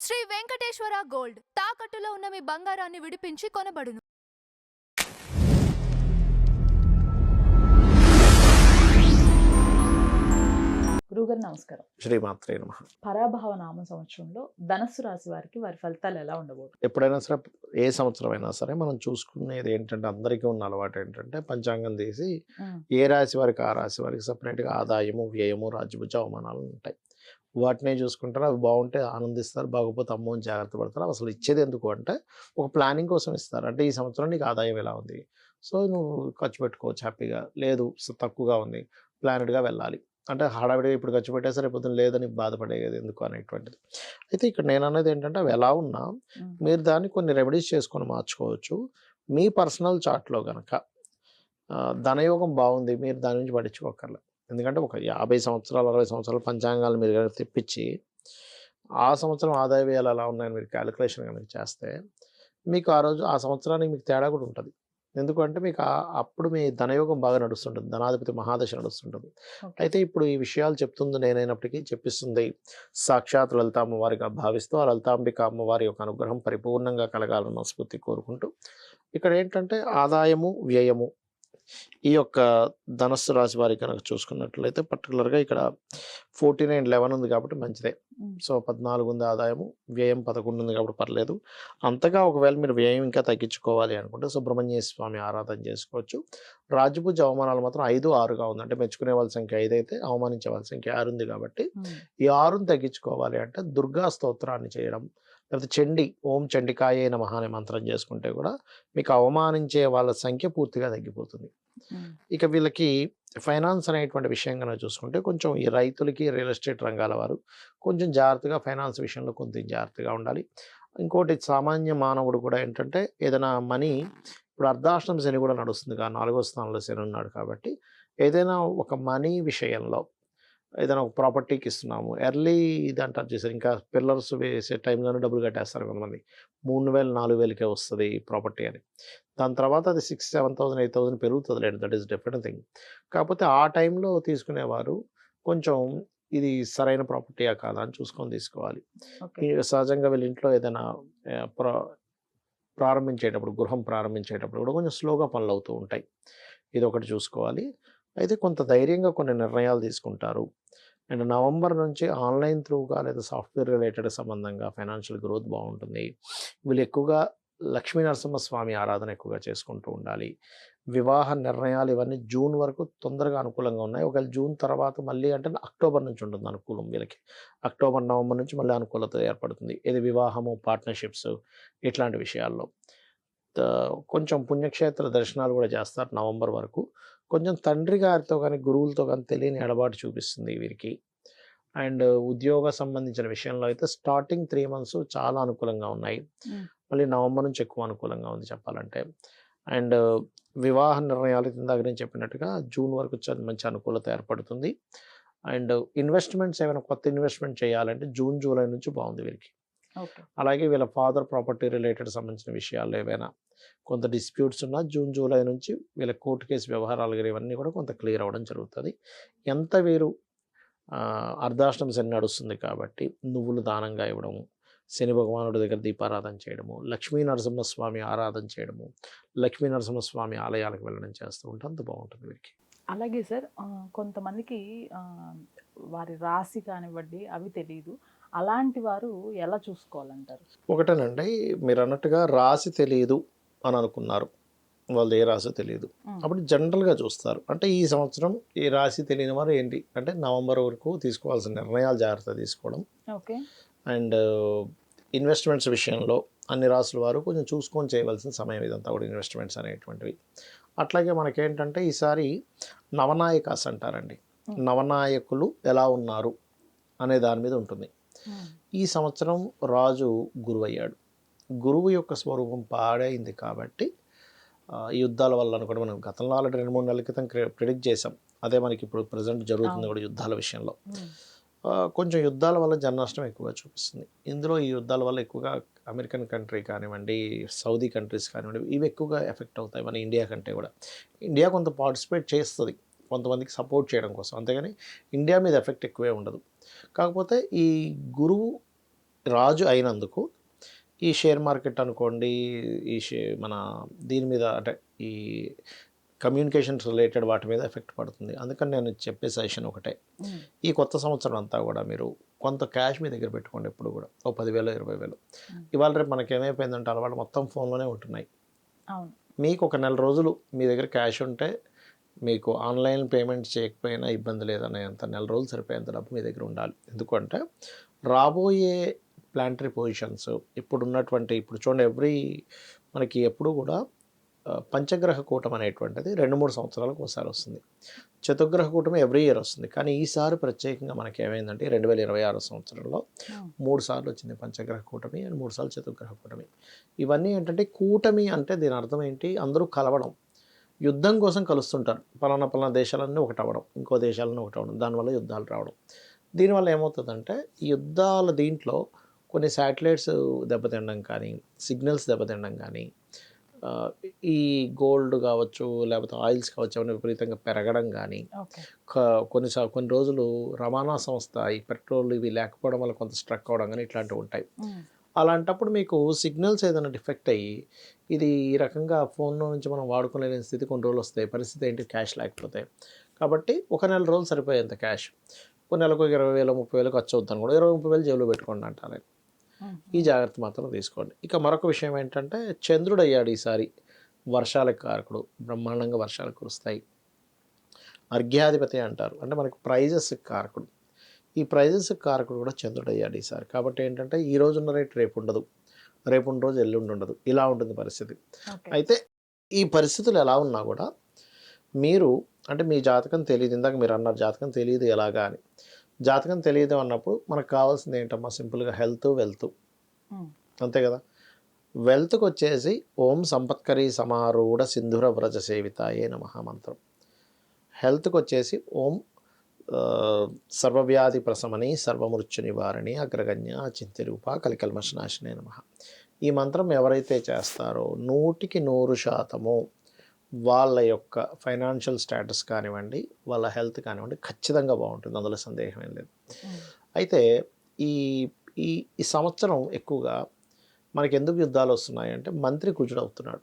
Shri Venkateswara gold తాకట్టులో ఉన్న మీ బంగారాన్ని విడిపించి కొనబడును. గురుగారు నమస్కారం. శ్రీమాత్రే నమః. పరాభవ నామ సంవత్సరంలో ధనస్సు రాశి వారికి వారి ఫలితాలు ఎలా ఉండబోతుంది? ఎప్పుడైనా సరే ఏ సంవత్సరం అయినా సరే మనం చూసుకునేది ఏంటంటే అందరికీ ఉన్న అలవాటు ఏంటంటే పంచాంగం తీసి ఏ రాశి వారికి ఆ రాశి వారికి సపరేట్గా ఆదాయము వ్యయము రాజ్యభుజ అవమానాలు ఉంటాయి. వాటినే చూసుకుంటారు. అవి బాగుంటే ఆనందిస్తారు, బాగోపోతే అమ్మో అని జాగ్రత్త పడతారు. అసలు ఇచ్చేది ఎందుకు అంటే ఒక ప్లానింగ్ కోసం ఇస్తారు. అంటే ఈ సంవత్సరం నీకు ఆదాయం ఎలా ఉంది, సో నువ్వు ఖర్చు పెట్టుకోవచ్చు హ్యాపీగా, లేదు తక్కువగా ఉంది ప్లానెడ్గా వెళ్ళాలి అంటే హడావిడిగా ఇప్పుడు ఖర్చు పెట్టేసరి రేపు లేదని బాధపడేది ఎందుకు అనేటువంటిది. అయితే ఇక్కడ నేను అనేది ఏంటంటే అవి ఎలా ఉన్నా మీరు దాన్ని కొన్ని రెమెడీస్ చేసుకొని మార్చుకోవచ్చు. మీ పర్సనల్ చార్ట్లో కనుక ధనయోగం బాగుంది, మీరు దాని నుంచి పట్టించుకోకర్లేదు. ఎందుకంటే ఒక 50 సంవత్సరాలు 60 సంవత్సరాల పంచాంగాలు మీరు కనుక తెప్పించి ఆ సంవత్సరం ఆదాయ వ్యయాలు ఎలా ఉన్నాయని మీరు క్యాలిక్యులేషన్ కనుక చేస్తే మీకు ఆ రోజు ఆ సంవత్సరానికి మీకు తేడా కూడా ఉంటుంది. ఎందుకంటే మీకు అప్పుడు మీ ధనయోగం బాగా నడుస్తుంటుంది, ధనాధిపతి మహాదశ నడుస్తుంటుంది. అయితే ఇప్పుడు ఈ విషయాలు చెప్తుంది నేనైనప్పటికీ చెప్పిస్తుంది సాక్షాత్ లలిత అమ్మవారిగా భావిస్తూ ఆ లలితాంబిక అమ్మవారి యొక్క అనుగ్రహం పరిపూర్ణంగా కలగాలన్న స్ఫూర్తి కోరుకుంటూ ఇక్కడ ఏంటంటే ఆదాయము వ్యయము ఈ యొక్క ధనస్సు రాశి వారికి కనుక చూసుకున్నట్లయితే పర్టికులర్గా ఇక్కడ 14/11 ఉంది కాబట్టి మంచిదే. సో 14 ఉంది ఆదాయము, వ్యయం 11 ఉంది కాబట్టి పర్లేదు. అంతగా ఒకవేళ మీరు వ్యయం ఇంకా తగ్గించుకోవాలి అనుకుంటే సుబ్రహ్మణ్య స్వామి ఆరాధన చేసుకోవచ్చు. రాజపూజ అవమానాలు మాత్రం 5, 6గా ఉంది. అంటే మెచ్చుకునే వాళ్ళ సంఖ్య 5 అయితే అవమానించే వాళ్ళ సంఖ్య 6 ఉంది కాబట్టి ఈ 6ని తగ్గించుకోవాలి అంటే దుర్గా స్తోత్రాన్ని చేయడం, లేకపోతే చండి ఓం చండికాయే నమః అనే మంత్రం చేసుకుంటే కూడా మీకు అవమానించే వాళ్ళ సంఖ్య పూర్తిగా తగ్గిపోతుంది. ఇక వీళ్ళకి ఫైనాన్స్ అనేటువంటి విషయం కనుక చూసుకుంటే కొంచెం ఈ రైతులకి రియల్ ఎస్టేట్ రంగాల వారు కొంచెం జాగ్రత్తగా ఫైనాన్స్ విషయంలో కొంచెం జాగ్రత్తగా ఉండాలి. ఇంకోటి సామాన్య మానవుడు కూడా ఏంటంటే ఏదైనా మనీ ఇప్పుడు అర్ధాష్టమ శని కూడా నడుస్తుంది, 4వ స్థానంలో శని ఉన్నాడు కాబట్టి ఏదైనా ఒక మనీ విషయంలో ఏదైనా ఒక ప్రాపర్టీకి ఇస్తున్నాము ఎర్లీ ఇది అంటారు చేశారు, ఇంకా పిల్లర్స్ వేసే టైంలోనే డబ్బులు కట్టేస్తారు కొంతమంది, 3,000 4,000కే వస్తుంది ప్రాపర్టీ అని. దాని తర్వాత అది 6,000 7,000 8,000 పెరుగుతుంది లేదు, దట్ ఈస్ డిఫరెంట్ థింగ్. కాకపోతే ఆ టైంలో తీసుకునేవారు కొంచెం ఇది సరైన ప్రాపర్టీయా కాదా అని చూసుకొని తీసుకోవాలి. సహజంగా వీళ్ళ ఇంట్లో ఏదైనా ప్రారంభించేటప్పుడు గృహం ప్రారంభించేటప్పుడు కూడా కొంచెం స్లోగా పనులు అవుతూ ఉంటాయి, ఇది ఒకటి చూసుకోవాలి. అయితే కొంత ధైర్యంగా కొన్ని నిర్ణయాలు తీసుకుంటారు. అండ్ నవంబర్ నుంచి ఆన్లైన్ త్రూగా లేదా సాఫ్ట్వేర్ రిలేటెడ్ సంబంధంగా ఫైనాన్షియల్ గ్రోత్ బాగుంటుంది. వీళ్ళు ఎక్కువగా లక్ష్మీ నరసింహస్వామి ఆరాధన ఎక్కువగా చేసుకుంటూ ఉండాలి. వివాహ నిర్ణయాలు ఇవన్నీ జూన్ వరకు తొందరగా అనుకూలంగా ఉన్నాయి. ఒకవేళ జూన్ తర్వాత మళ్ళీ అంటే అక్టోబర్ నుంచి ఉంటుంది అనుకూలం వీళ్ళకి. అక్టోబర్ నవంబర్ నుంచి మళ్ళీ అనుకూలత ఏర్పడుతుంది. ఇది వివాహము పార్ట్నర్షిప్స్ ఇట్లాంటి విషయాల్లో. కొంచెం పుణ్యక్షేత్ర దర్శనాలు కూడా చేస్తారు నవంబర్ వరకు. కొంచెం తండ్రి గారితో కానీ గురువులతో కానీ తెలియని ఎడబాటు చూపిస్తుంది వీరికి. అండ్ ఉద్యోగ సంబంధించిన విషయంలో అయితే స్టార్టింగ్ 3 months చాలా అనుకూలంగా ఉన్నాయి, మళ్ళీ నవంబర్ నుంచి ఎక్కువ అనుకూలంగా ఉంది చెప్పాలంటే. అండ్ వివాహ నిర్ణయాలు ఇందాక నేను చెప్పినట్టుగా జూన్ వరకు మంచి అనుకూలత ఏర్పడుతుంది. అండ్ ఇన్వెస్ట్మెంట్స్ ఏమైనా కొత్త ఇన్వెస్ట్మెంట్ చేయాలంటే జూన్ జూలై నుంచి బాగుంది వీరికి. అలాగే వీళ్ళ ఫాదర్ ప్రాపర్టీ రిలేటెడ్ సంబంధించిన విషయాలు ఏవైనా కొంత డిస్ప్యూట్స్ ఉన్నా జూన్ జూలై నుంచి వీళ్ళ కోర్టు కేసు వ్యవహారాలు ఇవన్నీ కూడా కొంత క్లియర్ అవ్వడం జరుగుతుంది. ఎంత వీరు అర్ధాష్టమ శని నడుస్తుంది కాబట్టి నువ్వులు దానంగా ఇవ్వడము, శని భగవానుడి దగ్గర దీపారాధన చేయడము, లక్ష్మీ నరసింహస్వామి ఆరాధన చేయడము, లక్ష్మీ నరసింహస్వామి ఆలయాలకు వెళ్ళడం చేస్తూ ఉంటే అంత బాగుంటుంది వీరికి. అలాగే సార్, కొంతమందికి వారి రాశి కానివ్వండి అవి తెలియదు, అలాంటి వారు ఎలా చూసుకోవాలంటారు? ఒకటేనండి, మీరు అన్నట్టుగా రాశి తెలియదు అని అనుకున్నారు, వాళ్ళు ఏ రాశి తెలియదు, అప్పుడు జనరల్గా చూస్తారు. అంటే ఈ సంవత్సరం ఈ రాశి తెలియని వారు ఏంటి అంటే నవంబర్ వరకు తీసుకోవాల్సిన నిర్ణయాలు జాగ్రత్త తీసుకోవడం. ఓకే. అండ్ ఇన్వెస్ట్మెంట్స్ విషయంలో అన్ని రాసుల వారు కొంచెం చూసుకొని చేయవలసిన సమయం ఇదంతా కూడా ఇన్వెస్ట్మెంట్స్ అనేటువంటివి. అట్లాగే మనకేంటంటే ఈసారి నవనాయకాస్ అంటారండి, నవనాయకులు ఎలా ఉన్నారు అనే దాని మీద ఉంటుంది. ఈ సంవత్సరం రాజు గురువు అయ్యాడు. గురువు యొక్క స్వరూపం పాడైంది కాబట్టి ఈ యుద్ధాల వల్ల అనుకుంటే మనం గతంలో ఆల్రెడీ 2-3 నెలల క్రితం ప్రిడిక్ట్ చేసాం, అదే మనకి ఇప్పుడు ప్రజెంట్ జరుగుతుంది కూడా యుద్ధాల విషయంలో. కొంచెం యుద్ధాల వల్ల జన నష్టం ఎక్కువగా చూపిస్తుంది. ఇందులో ఈ యుద్ధాల వల్ల ఎక్కువగా అమెరికన్ కంట్రీ కానివ్వండి, సౌదీ కంట్రీస్ కానివ్వండి, ఇవి ఎక్కువగా ఎఫెక్ట్ అవుతాయి మన ఇండియా కంటే కూడా. ఇండియా కొంత పార్టిసిపేట్ చేస్తుంది కొంతమందికి సపోర్ట్ చేయడం కోసం, అంతేగాని ఇండియా మీద ఎఫెక్ట్ ఎక్కువే ఉండదు. కాకపోతే ఈ గురువు రాజు అయినందుకు ఈ షేర్ మార్కెట్ అనుకోండి, ఈ మన దీని మీద అంటే ఈ కమ్యూనికేషన్స్ రిలేటెడ్ వాటి మీద ఎఫెక్ట్ పడుతుంది. అందుకని నేను చెప్పే సజెషన్ ఒకటే, ఈ కొత్త సంవత్సరం అంతా కూడా మీరు కొంత క్యాష్ మీ దగ్గర పెట్టుకోండి. ఎప్పుడు కూడా ఓ 10,000 20,000. ఇవాళ రేపు మనకి ఏమైపోయిందంటే అలవాటు మొత్తం ఫోన్లోనే ఉంటున్నాయి. అవును. మీకు ఒక నెల రోజులు మీ దగ్గర క్యాష్ ఉంటే మీకు ఆన్లైన్ పేమెంట్ చేయకపోయినా ఇబ్బంది లేదనేంత నెల రోజులు సరిపోయేంత డబ్బు మీ దగ్గర ఉండాలి. ఎందుకంటే రాబోయే ప్లానటరీ పొజిషన్స్ ఇప్పుడు చూడండి, మనకి ఎప్పుడు కూడా పంచగ్రహ కూటమి అనేటువంటిది 2-3 సంవత్సరాలకు ఒకసారి వస్తుంది. చతుర్గ్రహ కూటమి ఎవ్రీ ఇయర్ వస్తుంది. కానీ ఈసారి ప్రత్యేకంగా మనకి ఏమైందంటే 2026 సంవత్సరంలో 3 సార్లు వచ్చింది పంచగ్రహ కూటమి అండ్ 3 సార్లు చతుర్గ్రహ కూటమి. ఇవన్నీ ఏంటంటే కూటమి అంటే దీని అర్థం ఏంటి, అందరూ కలవడం, యుద్ధం కోసం కలుస్తుంటారు. పలానా దేశాలన్నీ ఒకటి అవ్వడం, ఇంకో దేశాలన్నీ ఒకటి అవ్వడం, దానివల్ల యుద్ధాలు రావడం. దీనివల్ల ఏమవుతుందంటే ఈ యుద్ధాల దీంట్లో కొన్ని శాటిలైట్స్ దెబ్బతినడం కానీ, సిగ్నల్స్ దెబ్బతినడం కానీ, ఈ గోల్డ్ కావచ్చు లేకపోతే ఆయిల్స్ కావచ్చు అవన్నీ విపరీతంగా పెరగడం కానీ, కొన్ని రోజులు రవాణా సంస్థ ఈ పెట్రోల్ ఇవి లేకపోవడం వల్ల కొంత స్ట్రక్ అవ్వడం కానీ ఇట్లాంటివి ఉంటాయి. అలాంటప్పుడు మీకు సిగ్నల్స్ ఏదైనా డిఫెక్ట్ అయ్యి ఇది ఈ రకంగా ఫోన్లో నుంచి మనం వాడుకోలేని స్థితి కొన్ని రోజులు వస్తాయి. పరిస్థితి ఏంటి, క్యాష్ లేకపోతే. కాబట్టి ఒక నెల రోజులు సరిపోయేంత క్యాష్, ఒక నెలకు 20,000 30,000 ఖర్చు అవుతాను కూడా 20,000-30,000 జేబులో పెట్టుకోండి అంటాను. ఈ జాగ్రత్త మాత్రం తీసుకోండి. ఇక మరొక విషయం ఏంటంటే చంద్రుడు అయ్యాడు ఈసారి వర్షాలకు కారకుడు, బ్రహ్మాండంగా వర్షాలు కురుస్తాయి. అర్ఘ్యాధిపతి అంటారు, అంటే మనకి ప్రైజెస్ కారకుడు. ఈ ప్రైజెస్ కారకుడు కూడా చంద్రుడు అయ్యాడు ఈసారి. కాబట్టి ఏంటంటే ఈ రోజున్న రేటు రేపు ఉండదు, రేపు ఉన్న రోజు ఎల్లుండి ఉండదు, ఇలా ఉంటుంది పరిస్థితి. అయితే ఈ పరిస్థితులు ఎలా ఉన్నా కూడా మీరు అంటే మీ జాతకం తెలియదు, ఇందాక మీరు అన్నారు జాతకం తెలియదు ఎలాగా అని. జాతకం తెలియదు అన్నప్పుడు మనకు కావాల్సింది ఏంటమ్మా, సింపుల్గా హెల్త్ వెల్త్, అంతే కదా. వెల్త్కి వచ్చేసి ఓం సంపత్కరీ సమారూఢ సింధుర వ్రజ సేవితాయే నమః మంత్రం. హెల్త్కి వచ్చేసి ఓం సర్వవ్యాధి ప్రశమని సర్వమృత్యు నివారణి అగ్రగణ్య చింతిరూప కలికల్మషనాశినే నమః. ఈ మంత్రం ఎవరైతే చేస్తారో 100% వాళ్ళ యొక్క ఫైనాన్షియల్ స్టేటస్ కానివ్వండి, వాళ్ళ హెల్త్ కానివ్వండి ఖచ్చితంగా బాగుంటుంది, అందులో సందేహం ఏం లేదు. అయితే ఈ ఈ ఈ సంవత్సరం ఎక్కువగా మనకి ఎందుకు యుద్ధాలు వస్తున్నాయి అంటే మంత్రి కుజుడు అవుతున్నాడు.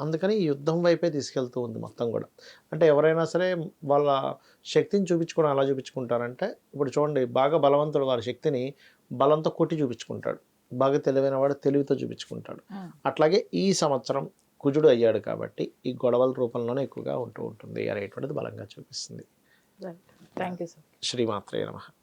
అందుకని ఈ యుద్ధం వైపే తీసుకెళ్తూ ఉంది మొత్తం కూడా. అంటే ఎవరైనా సరే వాళ్ళ శక్తిని చూపించుకోవడం ఎలా చూపించుకుంటారంటే, ఇప్పుడు చూడండి బాగా బలవంతుడు వారి శక్తిని బలంతో కొట్టి చూపించుకుంటాడు, బాగా తెలివైన వాడు తెలివితో చూపించుకుంటాడు. అట్లాగే ఈ సంవత్సరం కుజుడు అయ్యాడు కాబట్టి ఈ గొడవల రూపంలోనే ఎక్కువగా ఉంటుంది అనేటువంటిది బలంగా చూపిస్తుంది. Thank you sir. శ్రీమాత్రే నమః.